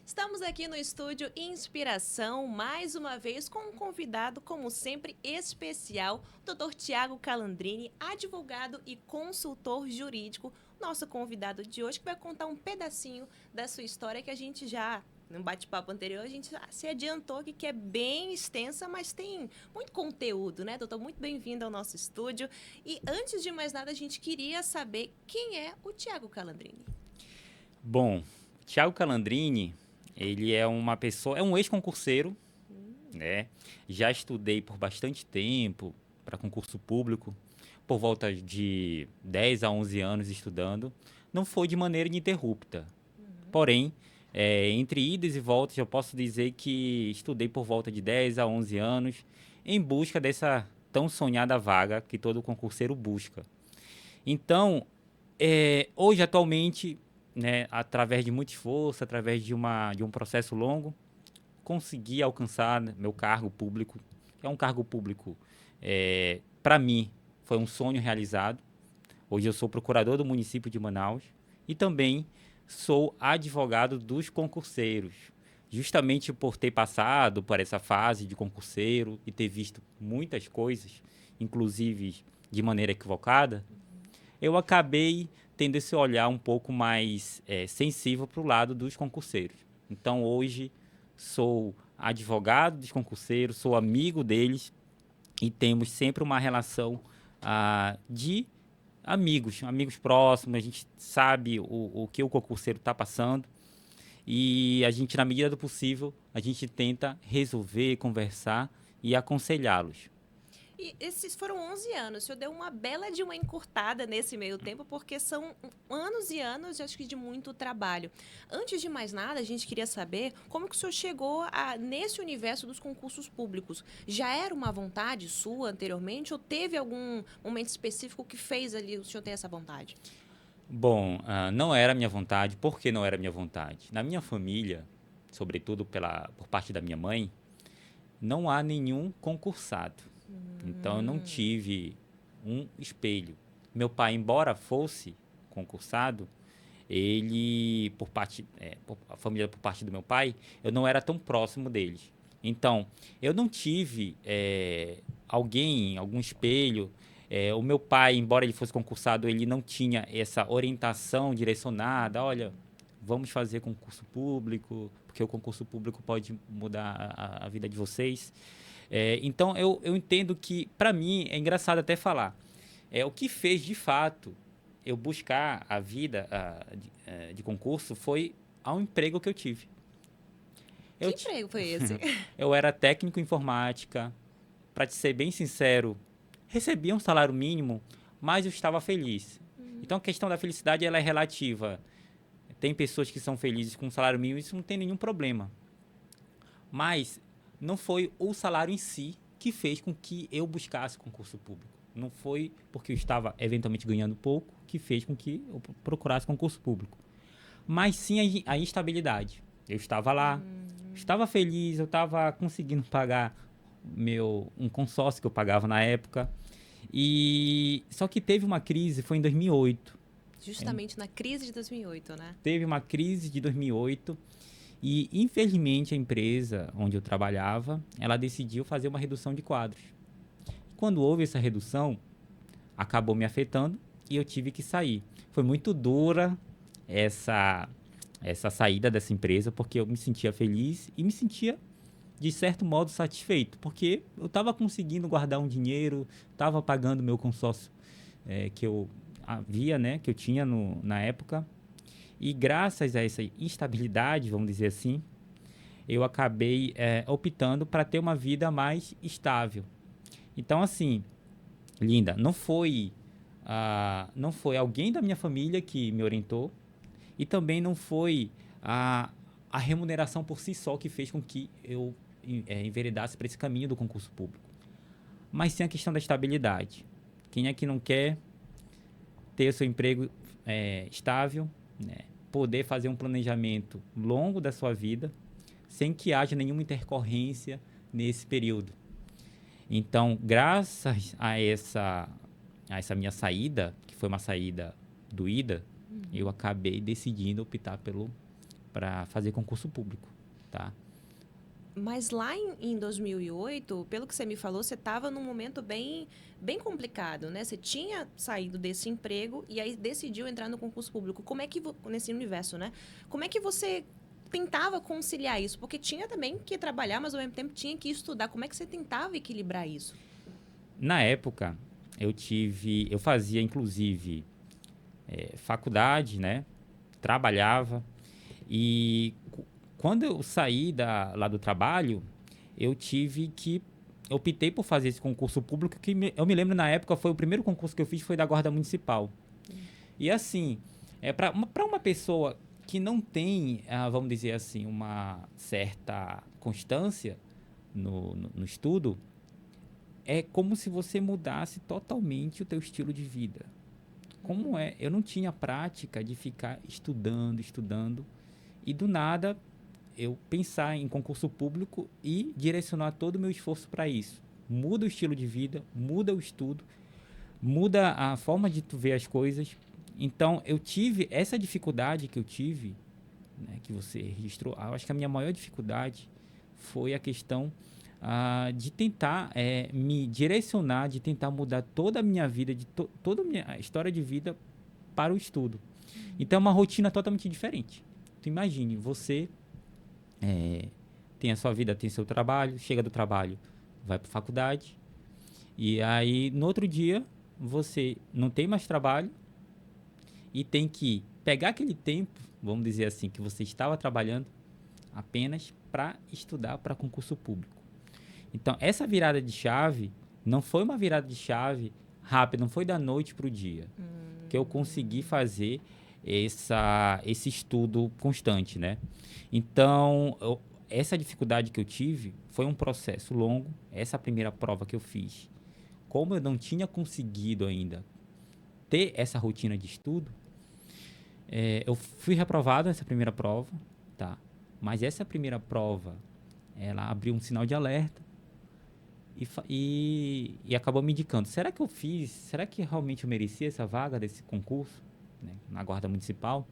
Estamos aqui no estúdio Inspiração, mais uma vez com um convidado, como sempre, especial, o Dr. Tiago Calandrini, advogado e consultor jurídico, nosso convidado de hoje, que vai contar um pedacinho da sua história que a gente já, no bate-papo anterior, a gente já se adiantou aqui, que é bem extensa, mas tem muito conteúdo, né, doutor? Muito bem-vindo ao nosso estúdio. E antes de mais nada, a gente queria saber quem é o Tiago Calandrini. Bom, Thiago Calandrini, ele é uma pessoa, é um ex-concurseiro, né? Já estudei por bastante tempo para concurso público, por volta de 10 a 11 anos estudando. Não foi de maneira ininterrupta. Porém, entre idas e voltas, eu posso dizer que estudei por volta de 10 a 11 anos em busca dessa tão sonhada vaga que todo concurseiro busca. Então, hoje, atualmente, né, através de muito esforço, através de um processo longo, consegui alcançar meu cargo público. É um cargo público, para mim, foi um sonho realizado. Hoje eu sou procurador do município de Manaus e também sou advogado dos concurseiros. Justamente por ter passado por essa fase de concurseiro e ter visto muitas coisas, inclusive de maneira equivocada, eu acabei tendo esse olhar um pouco mais sensível para o lado dos concurseiros. Então hoje sou advogado dos concurseiros, sou amigo deles e temos sempre uma relação de amigos, amigos próximos. A gente sabe o que o concurseiro está passando e a gente, na medida do possível, a gente tenta resolver, conversar e aconselhá-los. E esses foram 11 anos. O senhor deu uma bela de uma encurtada nesse meio tempo, porque são anos e anos, acho que de muito trabalho. Antes de mais nada, a gente queria saber como que o senhor chegou nesse universo dos concursos públicos. Já era uma vontade sua anteriormente ou teve algum momento específico que fez ali o senhor ter essa vontade? Bom, não era minha vontade. Por que não era minha vontade? Na minha família, sobretudo por parte da minha mãe, não há nenhum concursado. Então eu não Hum, tive um espelho. Meu pai, embora fosse concursado, ele, a família por parte do meu pai, eu não era tão próximo deles. Então, eu não tive alguém, algum espelho. O meu pai, embora ele fosse concursado, ele não tinha essa orientação direcionada. Olha, vamos fazer concurso público, porque o concurso público pode mudar a vida de vocês. Então, eu entendo que, para mim, é engraçado até falar. O que fez, de fato, eu buscar a vida de concurso foi ao emprego que eu tive. que Eu, ti- emprego foi esse? eu era técnico em informática, para te ser bem sincero, recebia um salário mínimo, mas eu estava feliz. Então, a questão da felicidade ela é relativa. Tem pessoas que são felizes com um salário mínimo, isso não tem nenhum problema. Mas não foi o salário em si que fez com que eu buscasse concurso público. Não foi porque eu estava eventualmente ganhando pouco que fez com que eu procurasse concurso público. Mas sim a instabilidade. Eu estava lá, estava feliz, eu estava conseguindo pagar um consórcio que eu pagava na época. E só que teve uma crise, foi em 2008. Justamente na crise de 2008, né? Teve uma crise de 2008 e, infelizmente, a empresa onde eu trabalhava, ela decidiu fazer uma redução de quadros. Quando houve essa redução, acabou me afetando e eu tive que sair. Foi muito dura essa essa saída dessa empresa, porque eu me sentia feliz e me sentia, de certo modo, satisfeito, porque eu estava conseguindo guardar um dinheiro, estava pagando meu consórcio que eu havia, né, que eu tinha na época, e graças a essa instabilidade, vamos dizer assim, eu acabei optando para ter uma vida mais estável. Então, assim, Linda, não foi alguém da minha família que me orientou e também não foi a remuneração por si só que fez com que eu enveredasse para esse caminho do concurso público. Mas sim a questão da estabilidade. Quem é que não quer ter o seu emprego estável, né? Poder fazer um planejamento longo da sua vida sem que haja nenhuma intercorrência nesse período. Então, graças a essa minha saída, que foi uma saída doída, eu acabei decidindo optar para fazer concurso público, tá? Mas lá em 2008, pelo que você me falou, você estava num momento bem complicado, né? Você tinha saído desse emprego e aí decidiu entrar no concurso público. Como é que, nesse universo, né? Como é que você tentava conciliar isso? Porque tinha também que trabalhar, mas ao mesmo tempo tinha que estudar. Como é que você tentava equilibrar isso? Na época, eu fazia, inclusive, faculdade, né? Trabalhava e quando eu saí lá do trabalho, eu optei por fazer esse concurso público que eu me lembro na época foi o primeiro concurso que eu fiz foi da Guarda Municipal. E assim, para uma pessoa que não tem, vamos dizer assim, uma certa constância no estudo, é como se você mudasse totalmente o teu estilo de vida. Como é? Eu não tinha prática de ficar estudando, e do nada eu pensar em concurso público e direcionar todo o meu esforço para isso. Muda o estilo de vida, muda o estudo, muda a forma de tu ver as coisas. Então, eu tive essa dificuldade que eu tive, né, que você registrou. Eu acho que a minha maior dificuldade foi a questão de tentar me direcionar, de tentar mudar toda a minha vida, toda a minha história de vida para o estudo. Então, é uma rotina totalmente diferente. Tu imagine, você tem a sua vida, tem seu trabalho, chega do trabalho, vai para faculdade, e aí no outro dia você não tem mais trabalho e tem que pegar aquele tempo, vamos dizer assim, que você estava trabalhando apenas para estudar para concurso público. Então, essa virada de chave não foi uma virada de chave rápida, não foi da noite para o dia que eu consegui fazer esse estudo constante, né? Então, essa dificuldade que eu tive foi um processo longo. Essa primeira prova que eu fiz, como eu não tinha conseguido ainda ter essa rotina de estudo, eu fui reprovado nessa primeira prova, tá? Mas essa primeira prova, ela abriu um sinal de alerta e acabou me indicando. Será que realmente eu merecia essa vaga desse concurso, né, na Guarda Municipal?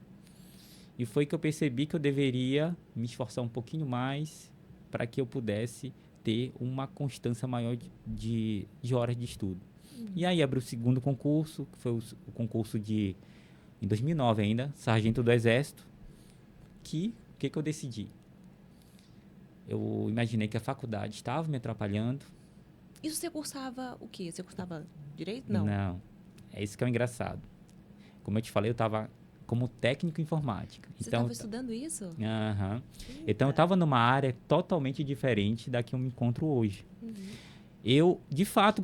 E foi que eu percebi que eu deveria me esforçar um pouquinho mais para que eu pudesse ter uma constância maior de horas de estudo. E aí abri o segundo concurso, que foi o concurso em 2009 ainda, Sargento do Exército, o que eu decidi? Eu imaginei que a faculdade estava me atrapalhando. Isso você cursava o quê? Você cursava direito? Não. Não, é isso que é o engraçado. Como eu te falei, eu estava como técnico em informática. Você estava estudando isso? Aham. Então, eu estava numa área totalmente diferente da que eu me encontro hoje. Eu, de fato,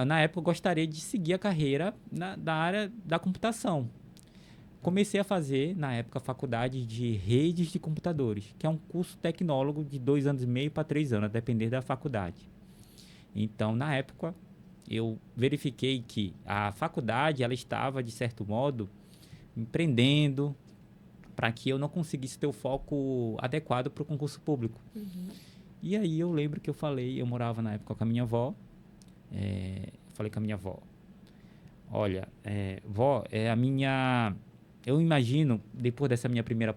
na época, eu gostaria de seguir a carreira da área da computação. Comecei a fazer, na época, a faculdade de redes de computadores, que é um curso tecnólogo de 2 anos e meio para 3 anos, a depender da faculdade. Então, na época, eu verifiquei que a faculdade ela estava, de certo modo, me prendendo para que eu não conseguisse ter o foco adequado para o concurso público. E aí eu lembro que eu morava na época com a minha avó, falei com a minha avó, olha, vó, eu imagino, depois dessa minha primeira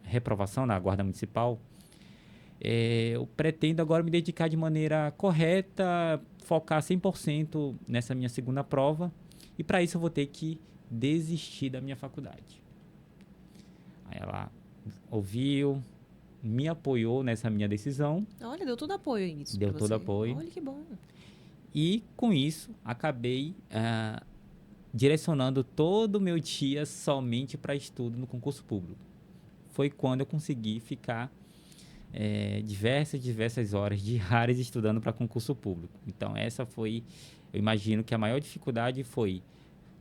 reprovação na Guarda Municipal, eu pretendo agora me dedicar de maneira correta, focar 100% nessa minha segunda prova, e para isso eu vou ter que desistir da minha faculdade. Aí ela ouviu, me apoiou nessa minha decisão. Olha, deu todo apoio nisso. Deu todo apoio. Olha que bom. E com isso, acabei direcionando todo o meu dia somente para estudo no concurso público. Foi quando eu consegui ficar diversas horas diárias estudando para concurso público. Então, eu imagino que a maior dificuldade foi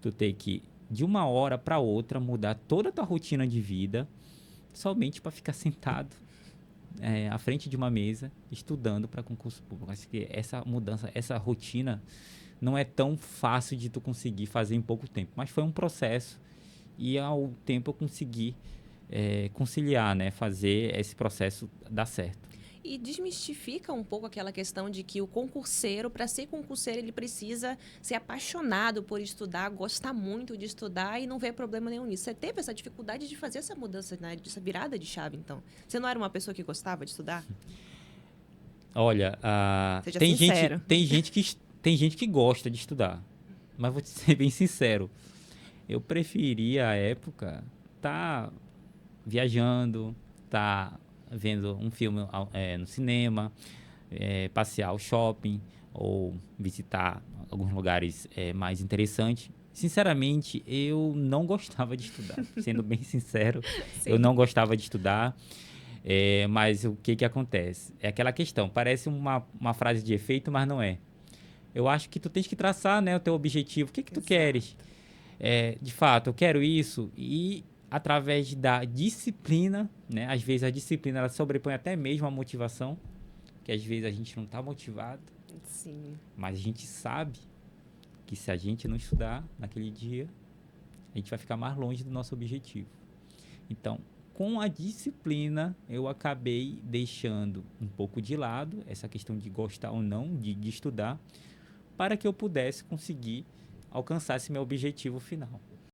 tu ter que, de uma hora para outra, mudar toda a tua rotina de vida somente para ficar sentado à frente de uma mesa estudando para concurso público. Acho que essa mudança, essa rotina não é tão fácil de tu conseguir fazer em pouco tempo, mas foi um processo e ao tempo eu consegui conciliar, né, fazer esse processo dar certo. E desmistifica um pouco aquela questão de que o concurseiro, para ser concurseiro, ele precisa ser apaixonado por estudar, gostar muito de estudar e não ver problema nenhum nisso. Você teve essa dificuldade de fazer essa mudança, né, essa virada de chave, então? Você não era uma pessoa que gostava de estudar? Olha, Seja tem gente, sincero. tem gente que gosta de estudar, mas vou te ser bem sincero, eu preferia a época estar viajando, estar vendo um filme no cinema, passear ao shopping ou visitar alguns lugares mais interessantes. Sinceramente, eu não gostava de estudar. Sendo bem sincero, eu Sim. não gostava de estudar. Mas o que que acontece? É aquela questão, parece uma frase de efeito, mas não é. Eu acho que tu tens que traçar, né, o teu objetivo. O que que tu queres? Exato. De fato, eu quero isso e através da disciplina, né? Às vezes a disciplina ela sobrepõe até mesmo a motivação, que às vezes a gente não está motivado, Sim. mas a gente sabe que se a gente não estudar naquele dia, a gente vai ficar mais longe do nosso objetivo. Então, com a disciplina, eu acabei deixando um pouco de lado essa questão de gostar ou não de estudar, para que eu pudesse conseguir alcançar esse meu objetivo final.